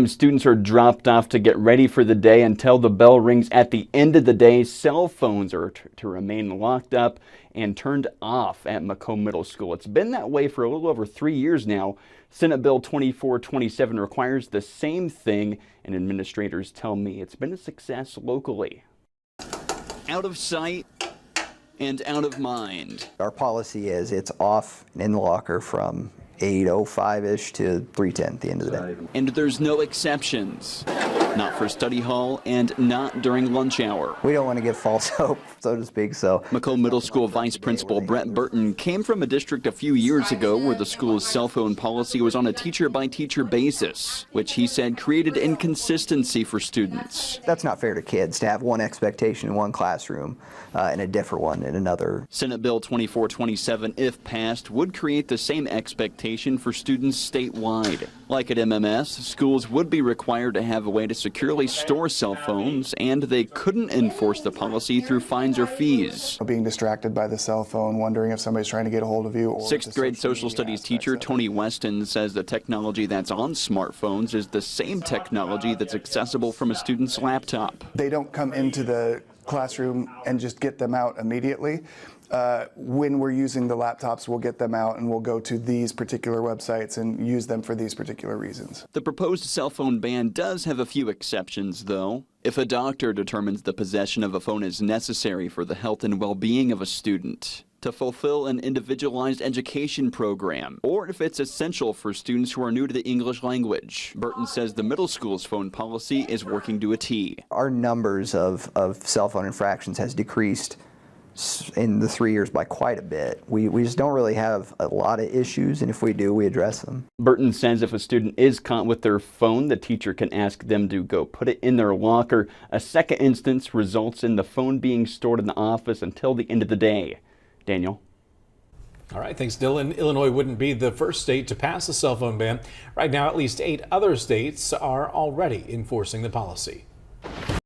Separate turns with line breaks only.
Students are dropped off to get ready for the day until the bell rings at the end of the day. Cell phones are to remain locked up and turned off at Macomb Middle School. It's been that way for a little over 3 years now. Senate Bill 2427 requires the same thing, and administrators tell me it's been a success locally. Out of sight and out of mind.
Our policy is it's off and in the locker from 8:05-ish to 3:10 at the end of the day.
And there's no exceptions. Not for study hall and not during lunch hour.
We don't want to give false hope, so to speak, so.
Macomb Middle School Vice Principal Brett Burton came from a district a few years ago where the school's cell phone policy was on a teacher-by-teacher basis, which he said created inconsistency for students.
That's not fair to kids to have one expectation in one classroom and a different one in another.
Senate Bill 2427, if passed, would create the same expectation for students statewide. Like at MMS, schools would be required to have a way to securely store cell phones, and they couldn't enforce the policy through fines or fees.
Being distracted by the cell phone, wondering if somebody's trying to get a hold of you. Or
Sixth grade social studies teacher Tony Weston says the technology that's on smartphones is the same technology that's accessible from a student's laptop.
They don't come into the classroom and just get them out immediately. When we're using the laptops, we'll get them out and we'll go to these particular websites and use them for these particular reasons.
The proposed cell phone ban does have a few exceptions, though. If a doctor determines the possession of a phone is necessary for the health and well-being of a student, to fulfill an individualized education program, or if it's essential for students who are new to the English language. Burton says the middle school's phone policy is working to a T.
Our numbers of cell phone infractions has decreased in the 3 years by quite a bit. We just don't really have a lot of issues, and if we do, we address them.
Burton says if a student is caught with their phone, the teacher can ask them to go put it in their locker. A second instance results in the phone being stored in the office until the end of the day. Daniel.
All right, thanks, Dylan. Illinois wouldn't be the first state to pass a cell phone ban. Right now, at least 8 other states are already enforcing the policy.